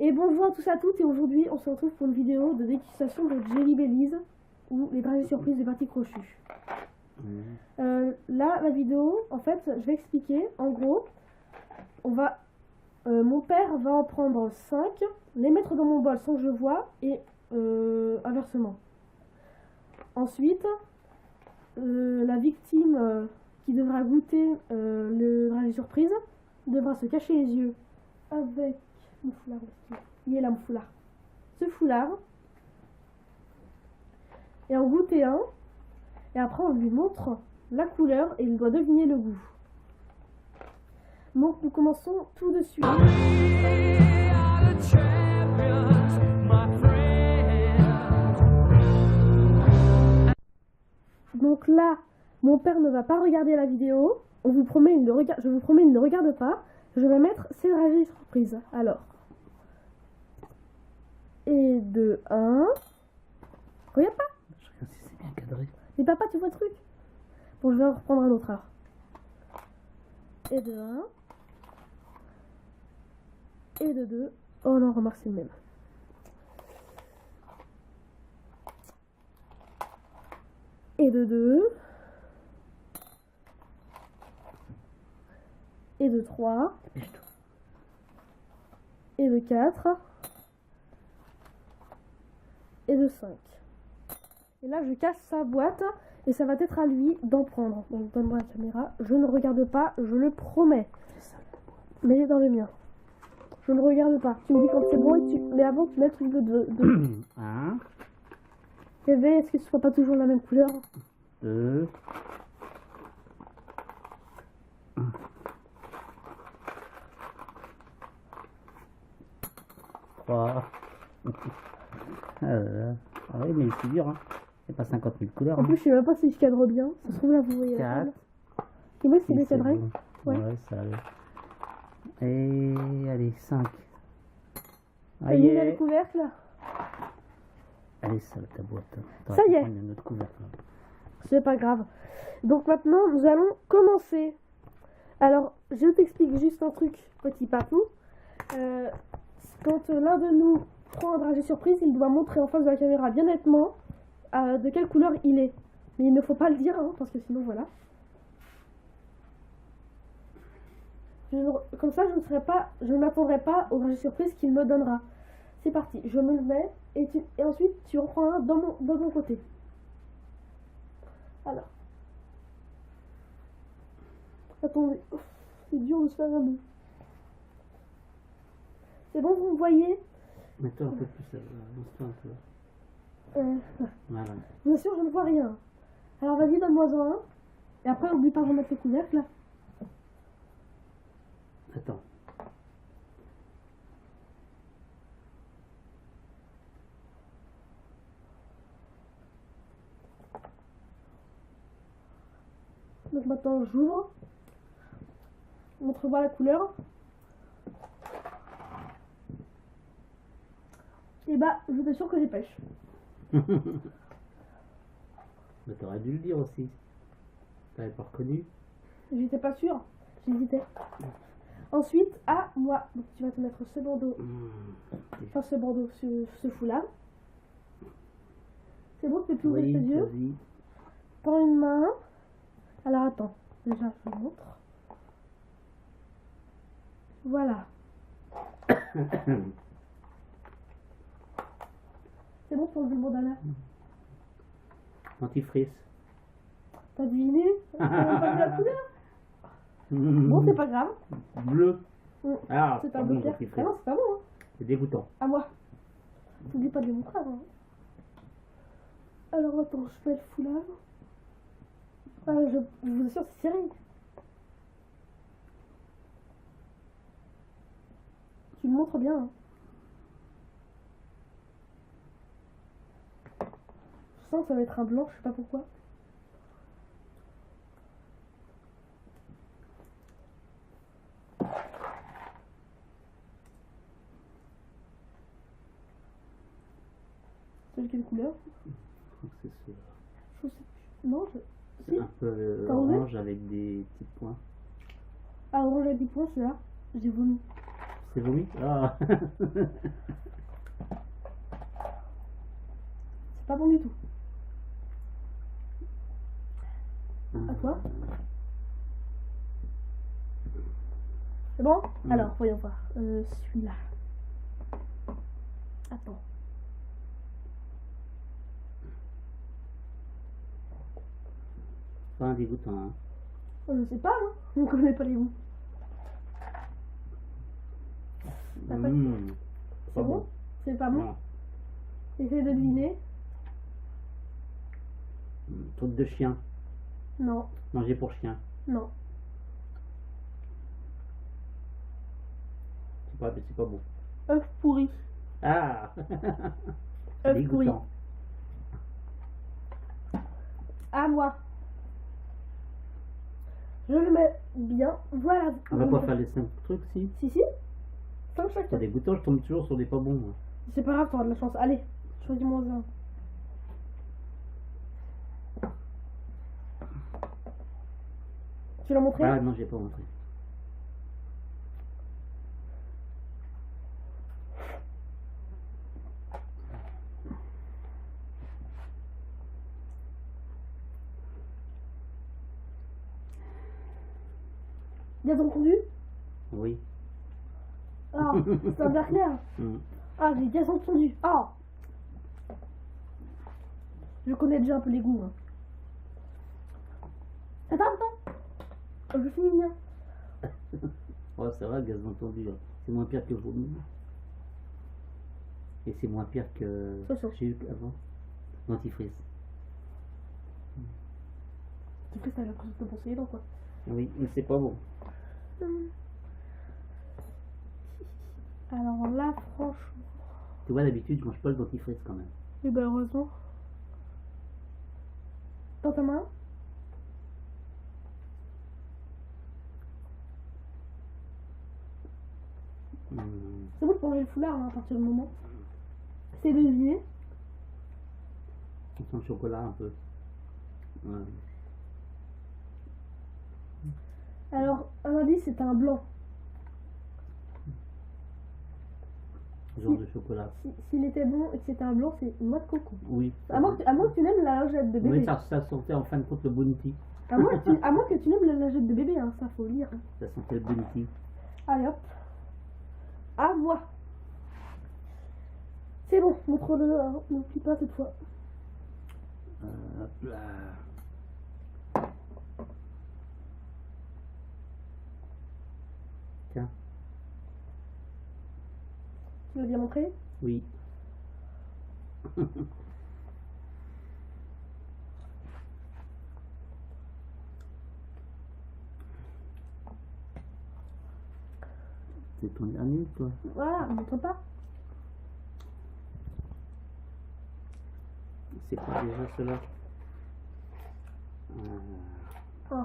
Et bonjour à tous et à toutes, et aujourd'hui on se retrouve pour une vidéo de dégustation de Jelly Bellies ou les dragées surprises des parties crochues. Là, la vidéo, en fait, je vais expliquer. En gros, mon père va en prendre 5, les mettre dans mon bol sans que je vois, et inversement. Ensuite, la victime qui devra goûter le dragée surprise devra se cacher les yeux avec mon foulard. Il est là mon foulard. Ce foulard. Et en goûter un. Et après on lui montre la couleur et il doit deviner le goût. Donc nous commençons tout de suite. Donc là, mon père ne va pas regarder la vidéo. Je vous promets, il ne regarde pas. Je vais mettre ces dragées surprises. Alors. Et de 1. Regarde pas. Je regarde si c'est bien cadré. Mais papa, tu vois le truc? Bon, je vais en reprendre un autre alors. Et de 1. Et de 2. Oh non, remarque, c'est le même. Et de 2. Et de 3. Et de 4. Et de 5. Et là, je casse sa boîte et ça va être à lui d'en prendre. Donc, donne-moi la caméra. Je ne regarde pas, je le promets. Mets-les dans le mien. Je ne regarde pas. Tu me dis quand c'est bon et mais avant, tu mets le truc de... Un. Bébé, est-ce que ce soit pas toujours la même couleur? 2. 3. Ah oui, mais c'est dur, hein. Il n'y a pas 50 000 couleurs. En plus, je sais même pas si je cadre bien. Ça se trouve là, vous voyez. 4. Et moi, c'est bien cadré. Bon. Ouais. Ouais, ça allait. Et allez, 5. T'as mis le couvercle là? Allez, ça ta boîte. Ça y est. Une autre couvercle. C'est pas grave. Donc maintenant, nous allons commencer. Alors, je t'explique juste un truc, petit papou. Quand l'un de nous prend un dragée surprise, il doit montrer en face de la caméra bien nettement de quelle couleur il est. Mais il ne faut pas le dire, hein, parce que sinon, voilà. Comme ça, je ne m'attendrai pas au dragée surprise qu'il me donnera. C'est parti, je me le mets et ensuite tu en prends un dans mon côté. Alors. Attendez, c'est dur de se faire un nœud. C'est bon, vous me voyez? Mets-toi un peu plus, lance-toi un peu. Voilà. Bien sûr, je ne vois rien. Alors vas-y, donne-moi un. Et après, oublie pas de remettre le couvercle là. Attends. Donc maintenant, j'ouvre. Montre-moi la couleur. Et bah, je t'assure que j'ai pêche. Mais t'aurais dû le dire aussi. T'avais pas reconnu? J'étais pas sûre. J'hésitais. Ensuite, à moi. Donc tu vas te mettre ce bandeau. Enfin, ce bandeau, ce foulard. C'est bon, tu peux plus ouvrir tes yeux. Prends une main. Alors attends. Déjà, je te montre. Voilà. C'est bon pour le bandana. Antifrice. T'as deviné? T'as pas vu la couleur? Bon, c'est pas grave. Bleu. Ah, c'est pas bon. Ah non, c'est pas bon. Hein. C'est dégoûtant. À moi. N'oublie pas de les montrer avant. Alors attends, je mets le foulard. Je vous assure, c'est serré. Tu le montres bien. Hein. Je sens que ça va être un blanc, je sais pas pourquoi. C'est quelle couleur? C'est sûr. Je sais plus. Non, si. Un peu orange avec des petits points. Ah, orange avec des points, c'est là. J'ai vomi. C'est vomi? Ah. C'est pas bon du tout. À toi. C'est bon? Alors, voyons voir. Celui-là. Attends. Pas un dégoûtant, hein. Je sais pas, hein. On connaît pas les goûts. T'as pas- C'est bon? C'est pas bon? Non. Essaye de deviner. Truc de chien. Non. Manger pour chien. Non. C'est pas bon. Œuf pourri. Ah. C'est Œuf pourri. dégoûtant. À moi. Je le mets bien. Voilà. On va pas faire les 5 trucs, si? Si. 5 C'est chacun. dégoûtant, je tombe toujours sur des pas bons, moi. C'est pas grave, t'auras de la chance. Allez, choisis-moi un. Tu l'as montré? Ah non, j'ai pas montré. Gazon fondu? Oui. Ah, c'est un verre clair. Ah, j'ai gazon fondu. Ah! Je connais déjà un peu les goûts. Hein. Attends. Je finis bien. Ouais, ça va, gazon tendu. C'est moins pire que vomi. Et c'est moins pire que j'ai eu avant. Dentifrice. Tu fais ça, j'ai l'impression de te conseiller donc quoi. Oui, mais c'est pas bon. Alors là, franchement. Tu vois, d'habitude, je mange pas le dentifrice quand même. Et ben heureusement. Dans ta main. C'est bon de manger le foulard hein, à partir du moment. C'est deviner. On sent le chocolat un peu. Ouais. Alors, un indice, c'est un blanc. Genre de chocolat. S'il était bon et que c'était un blanc, c'est une noix de coco. Oui. À moins que tu n'aimes la lingette de bébé. Oui, ça sentait en fin de compte le bounty. À moins que tu n'aimes la lingette de bébé, hein, ça faut lire. Hein. Ça sentait le bounty. Allez hop. À moi. C'est bon, montre-le, hein. N'oublie pas cette fois. Hop là. Tiens. Tu l'as bien montré? Oui. C'est ton dernier, toi. Voilà, montre pas. C'est quoi déjà cela? Oh.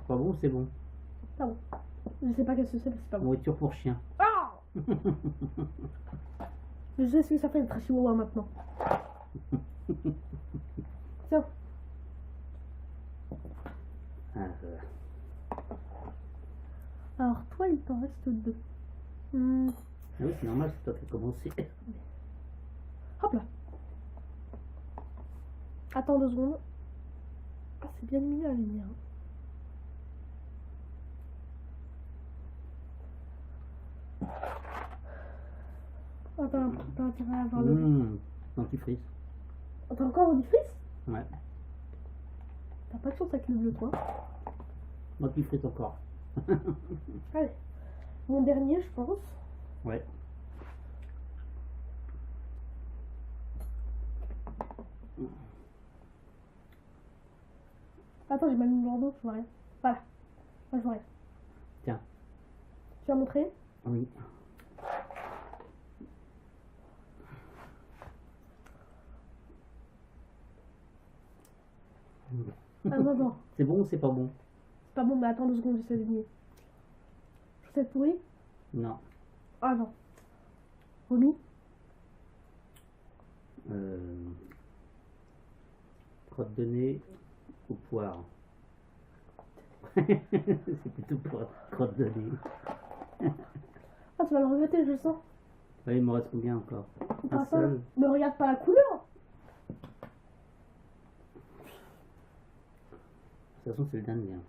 Pas bon, c'est bon. Pas bon. Je sais pas qu'est-ce que c'est, mais c'est pas bon. Nourriture pour chien. Ah. Je sais ce que ça fait d'être un chihuahua maintenant. Tiens. Alors toi, il t'en reste 2. Ah oui, c'est normal, c'est toi qui as commencé. Hop là. Attends 2 secondes. Ah, c'est bien lumineux la lumière. Attends, t'as intérêt à avoir le... Dentifrice. T'as encore dentifrice? Ouais. T'as pas de chance avec le bleu, toi. Dentifrice encore. Allez. Mon dernier, je pense. Ouais. Attends, j'ai mal mis le dos, je vois rien. Voilà. Moi, je vois rien. Tiens. Tu as montré? Oui. Ah non. C'est bon ou c'est pas bon? C'est pas bon, mais attends 2 secondes, j'essaie de deviner. Chaussette pourrie? Non. Ah non. Vomi? Crotte de nez ou poire? C'est plutôt pour crotte de nez. Ah, tu vas le regretter, je le sens. Ouais, il me reste combien encore? Un Pas ça. seul. Mais regarde pas la couleur. De toute façon, c'est le dernier. Hein.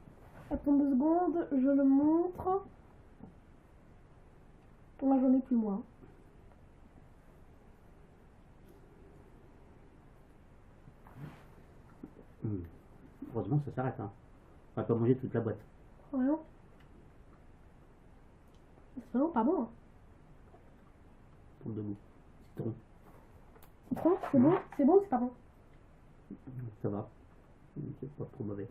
Attends 2 secondes, je le montre. Moi, j'en ai plus, moi. Heureusement, ça s'arrête. Hein. On va pas manger toute la boîte. Rien. C'est vraiment pas bon. Hein. Tombe debout. Citron. Citron, c'est bon? C'est bon ou c'est pas bon? Ça va. C'est pas trop mauvais.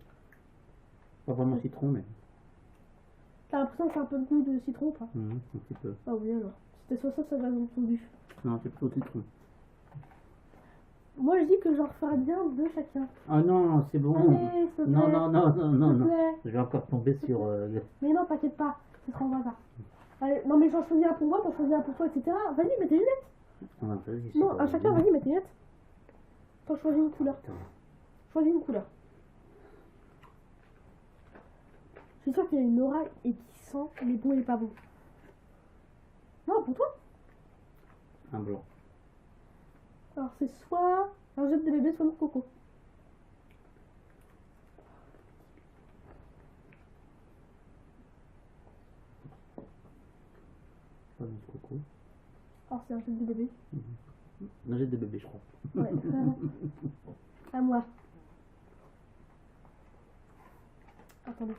Pas vraiment citron, mais. T'as l'impression que c'est un peu de goût de citron ou pas? Un petit peu. Ah oui, alors. C'était soit ça, ça va dans ton bif. Non, c'est plutôt citron. Moi, je dis que j'en referais bien 2 chacun. Ah non, c'est bon. Allez, s'il te plaît. Non, non, non, non, non, S'il te non. plaît. Je vais encore tomber sur. Mais non, t'inquiète pas. Ce sera en hasard. Allez, non, mais j'en choisis un pour moi, t'en choisis un pour toi, etc. Vas-y, mets tes lunettes. Non, à chacun, vas-y, mets tes lunettes. T'en choisis une couleur. Choisis une couleur. Je suis sûre qu'il y a une aura et qui sent les bons et les pas bons. Non, pour toi. Un blanc. Alors, c'est soit un jet de bébé, soit une coco. Pas de coco. Alors, c'est un jet de bébé. Un jet de bébé, je crois. Ouais. À moi. Attendez.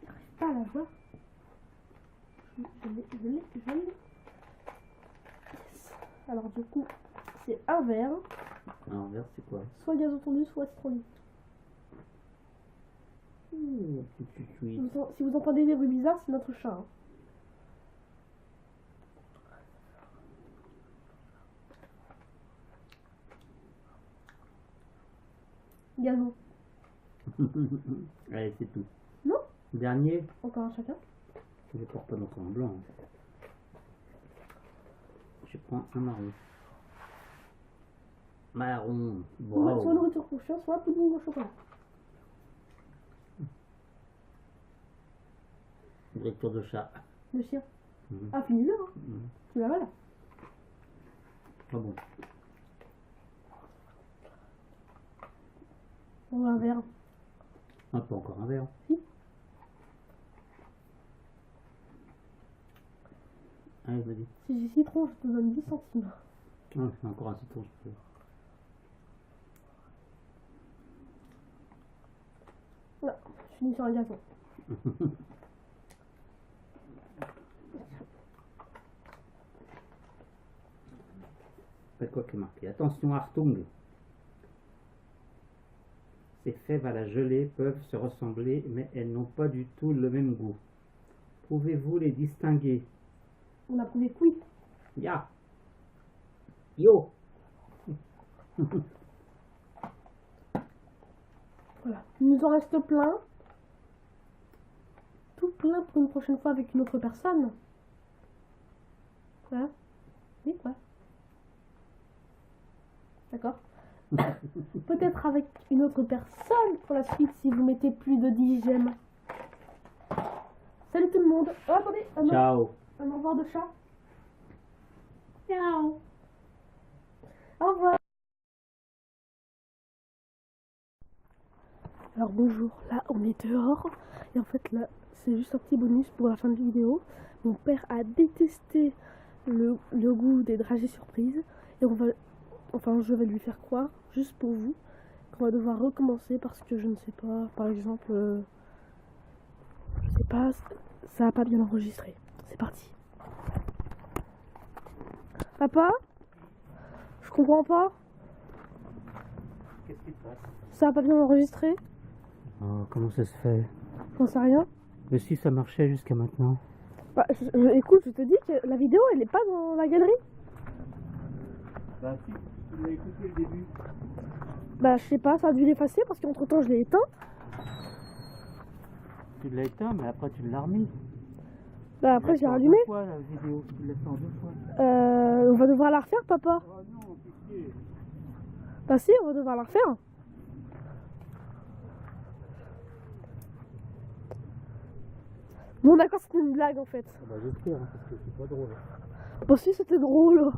J'arrive pas à la voir. Je l'ai. Yes. Alors du coup, c'est un verre, Alors, vert, c'est quoi? soit gazon fondu, soit citronné. Si vous entendez des bruits bizarres, c'est notre chat. Hein. Gazon. Allez, c'est tout. Non? Dernier. Encore un chacun. Je ne porte pas non plus en blanc. Je prends un marron. Marron. Soit Wow. nourriture pour chien, soit pudding au chocolat. Nourriture de chat. Le chien. Mhm. Ah, finis-le, hein. Tu l'as là. Pas bon. On a un verre. Ah, pas encore un verre. Si. Allez, vas-y. Si j'ai citron, je te donne 10 centimes. Ah, c'est encore un citron, je peux. Voilà, je finis sur un gazon. C'est quoi qui est marqué? Attention, Hartung. Ces fèves à la gelée peuvent se ressembler, mais elles n'ont pas du tout le même goût. Pouvez-vous les distinguer? On a prouvé que oui. Ya! Yo! Voilà. Il nous en reste plein. Tout plein pour une prochaine fois avec une autre personne. Voilà. Oui, quoi. D'accord. Peut-être avec une autre personne pour la suite si vous mettez plus de 10 j'aime. Salut tout le monde. Oh, attendez. Ciao! Un au revoir de chat. Ciao. Au revoir. Alors bonjour, là on est dehors et en fait là c'est juste un petit bonus pour la fin de vidéo. Mon père a détesté le goût des dragées surprises et je vais lui faire croire, juste pour vous, qu'on va devoir recommencer parce que je ne sais pas, par exemple, je sais pas, ça a pas bien enregistré. C'est parti. Papa? Je comprends pas. Qu'est-ce qui se passe? Ça a pas bien enregistré? Oh, comment ça se fait? J'en sais rien. Mais si ça marchait jusqu'à maintenant. Bah, écoute, je te dis que la vidéo elle est pas dans la galerie. Bah si, tu l'as écouté le début. Bah je sais pas, ça a dû l'effacer parce qu'entre temps je l'ai éteint. Tu l'as éteint, mais après tu l'as remis. Bah après j'ai rallumé. La vidéo, tu l'as fait en 2 fois. On va devoir la refaire, papa. Oh non. Bah si, on va devoir la refaire. Bon d'accord, c'était une blague en fait. Ah bah j'espère, hein, parce que c'est pas drôle. Bah si, c'était drôle.